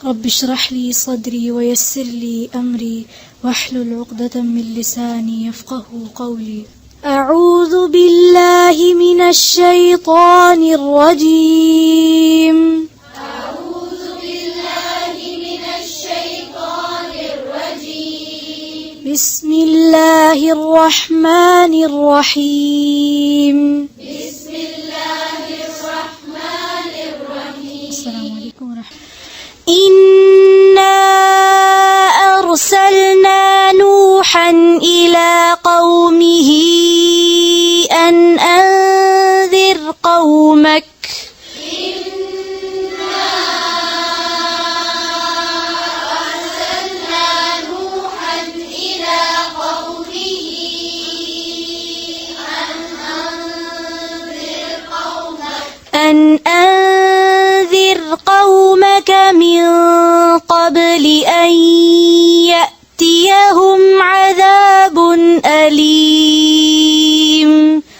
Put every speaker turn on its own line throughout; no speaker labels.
رب اشرح لي صدري ويسر لي أمري واحلل عقدة من لساني يفقه قولي. أعوذ بالله من الشيطان الرجيم.
أعوذ بالله من الشيطان الرجيم.
بسم الله الرحمن الرحيم.
بسم الله الرحمن الرحيم.
السلام عليكم ورحمة الله. إنا أرسلنا نوحا إلى قومه أن أنذر قومك.
إنا أرسلنا نوحا إلى قومه
أن أنذر قومك من قبل أن يأتيهم عذاب أليم.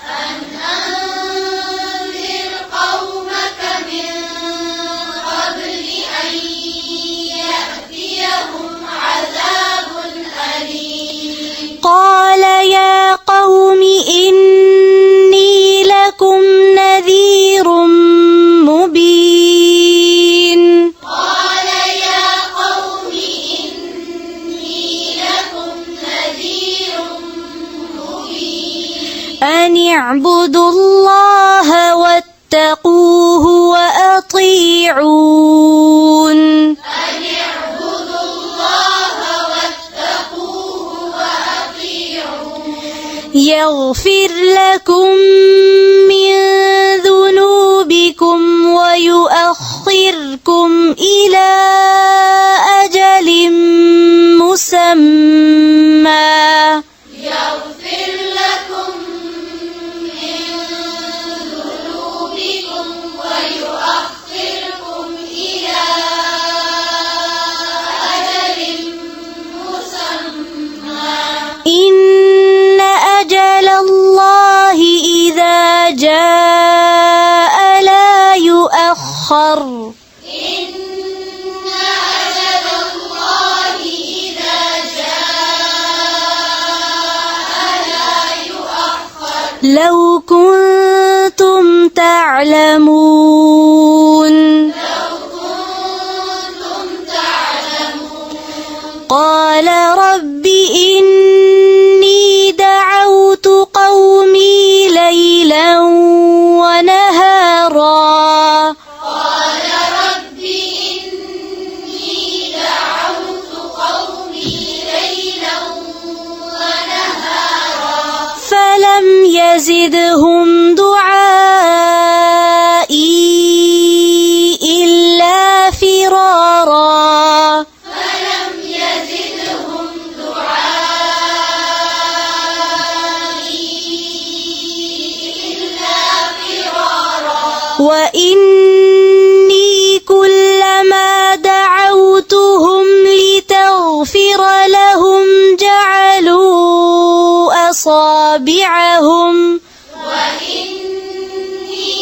أن أنذر قومك من قبل أن يأتيهم عذاب أليم.
قال يا قوم إني لكم نذير مبين.
قال يا قوم إني لكم نذير مبين.
أن اعبدوا الله واتقوه وأطيعون.
أن اعبدوا الله واتقوه وأطيعون.
يغفر لكم من ذنوبكم ويؤخركم إلى أجل مسمى.
يغفر لكم من ذنوبكم ويؤخركم إلى أجل مسمى.
إن أجل الله إذا جاء لا يؤخر.
إن أجل الله إذا جاء لا يؤخر.
لو كنتم تعلمون.
لو كنتم تعلمون.
قال رب إني دعوت قومي ليلا ونهارا.
قال رب إني دعوت قومي ليلا ونهارا.
فلم يزدهم دعائي إلا فرارا.
فلم يزدهم دعائي إلا فرارا.
وإني كلما دعوتهم لتغفر لهم جعلوا أصابعهم
وإني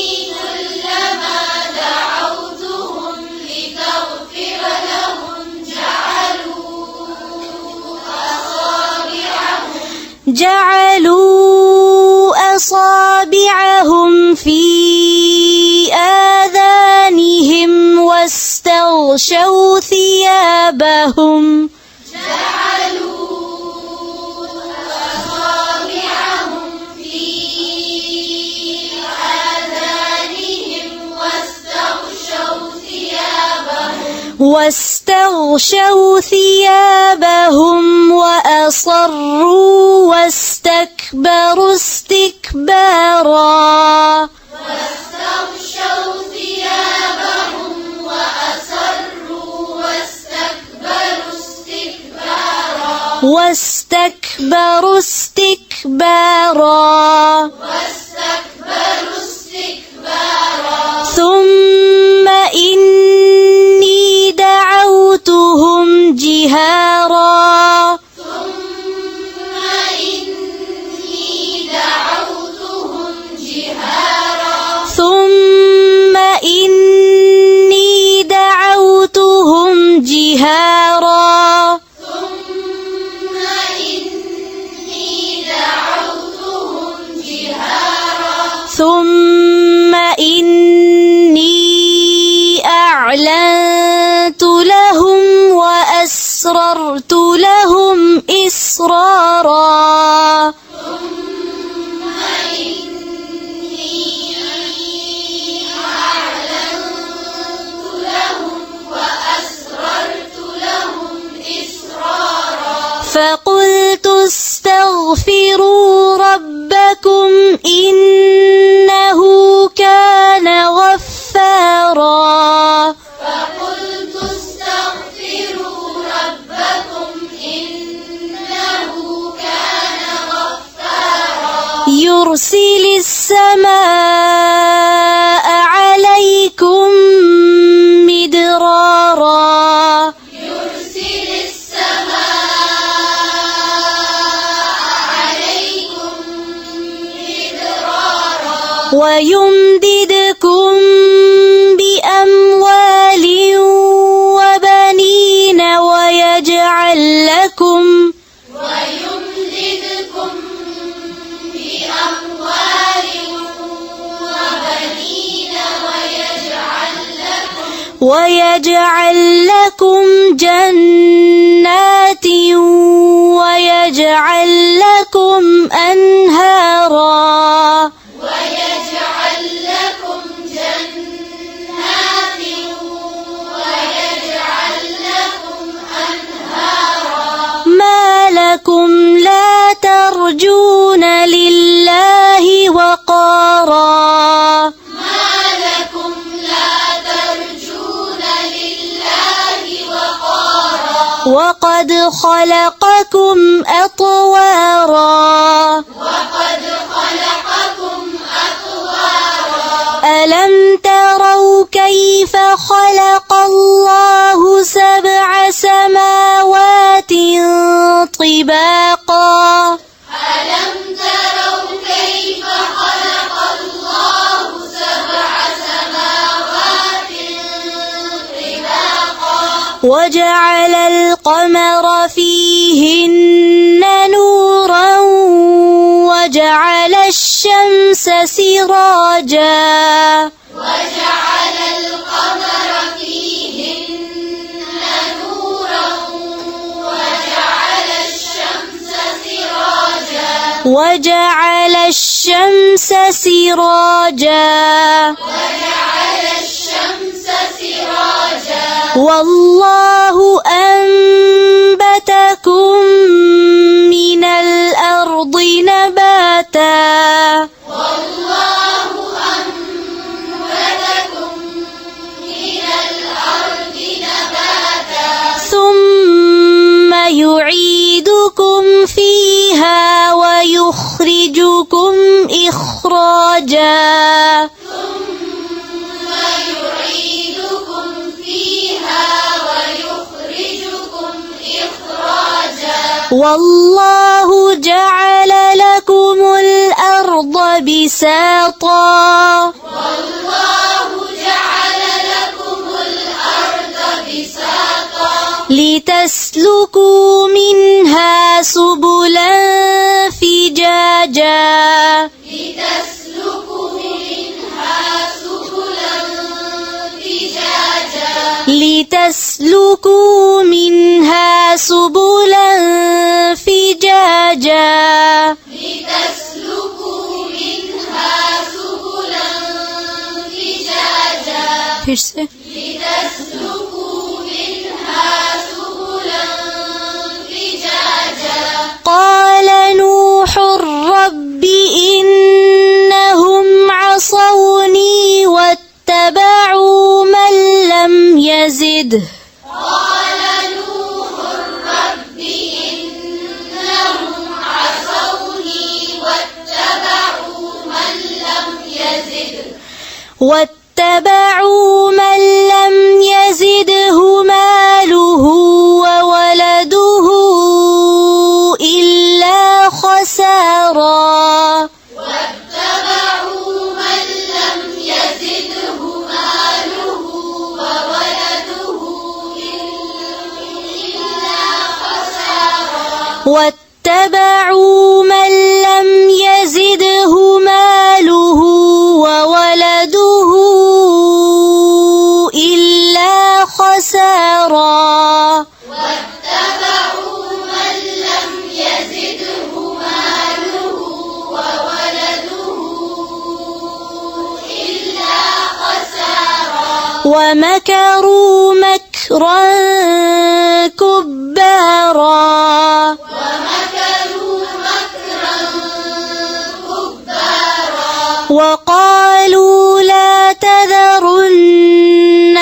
كلما دعوتهم لتغفر لهم
جعلوا أصابعهم في آذانهم واستغشوا ثيابهم.
أصابعهم في آذانهم
واستغشوا ثيابهم وأصروا واستكبروا استكبارا.
واستغشوا ثيابهم وأصروا واستكبروا استكبارا. ثم إني دعوتهم جهارا. ثم إني دعوتهم ثم إني أعلنت لهم وأسررت لهم إسرارا فقلت استغفروا ربكم إنه كان غفارا يرسل السماء عليكم مدرارا ويمددكم بأموال وبنين ويجعل لكم جنات ويجعل لكم أنهارا ما لكم لا ترجون لله وقارا وقد خلقكم أطوارا ألم تروا كيف خلق الله 7 سماوات طباقا وجعل القمر فيهن نورا وجعل الشمس سراجا والله أنبتكم من الأرض نباتا ثم يعيدكم فيها ويخرجكم إخراجا والله جعل لكم الأرض بساطا لتسلكوا منها سبلا فجاجا फिर से قال نوح رب إنهم عصوني واتبعوا من لم يزده واتبعوا من لم يزده ماله وولده إلا خسارا واتبعوا من لم يزده ماله ومكروا مكرا كبارا وقالوا لا تذرن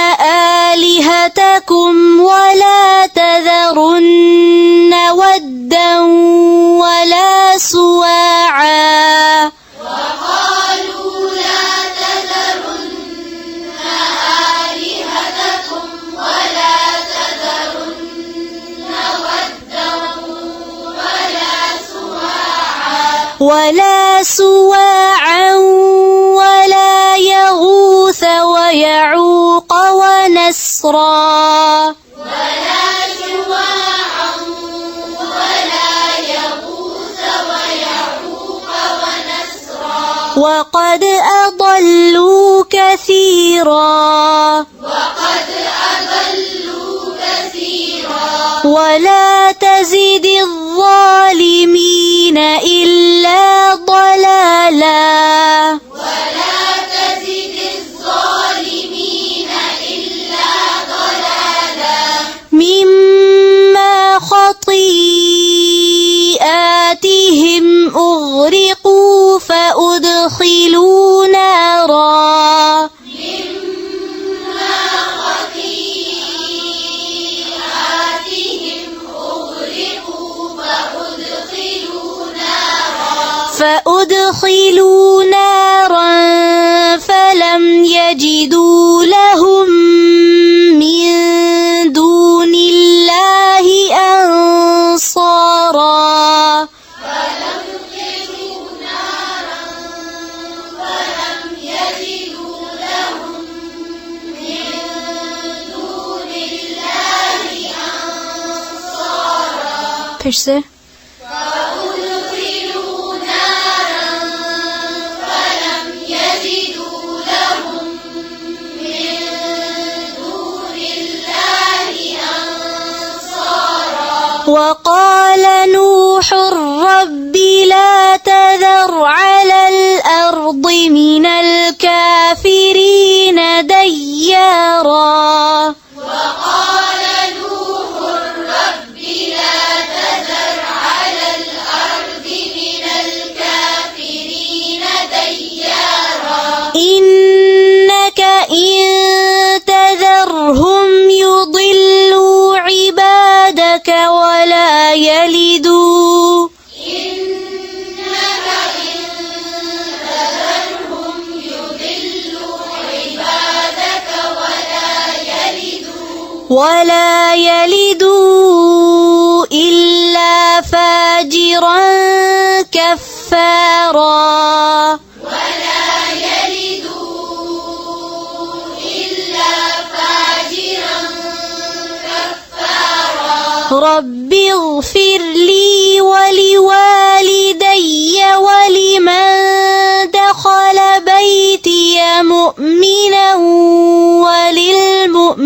آلهتكم ولا تذرن ودا ولا سواعا ولا سواعا ولا يغوث ويعوق ونسرا وقد أضلوا كثيرا ولا تزد الظالمين إلا ضلالا مما خطيئاتهم أغرقوا فأدخلوا نارا فلم يجدوا لهم من دون الله أنصارا
Perse
وقال نوح رب لا تذر على الأرض من الكافرين ديارا إنك إن تذرهم يضلوا عبادك ولا يلدوا إلا فاجرا كفارا رب اغفر لي ولوالدي ولمن دخل بيتي مؤمنا وللمؤمنين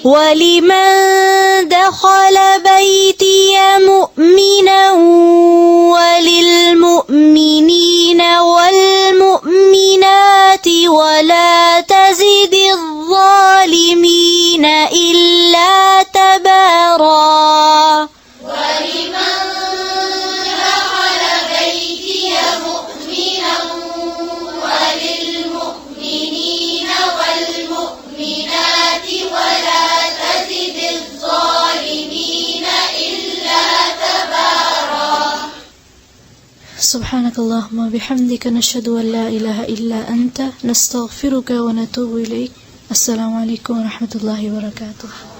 ولمن دخل بيتي مؤمنا وللمؤمنين والمؤمنات ولا تزد الظالمين إلا تبارا
سبحانك اللهم وبحمدك نشهد أن لا إله إلا أنت نستغفرك ونتوب إليك. السلام عليكم ورحمة الله وبركاته.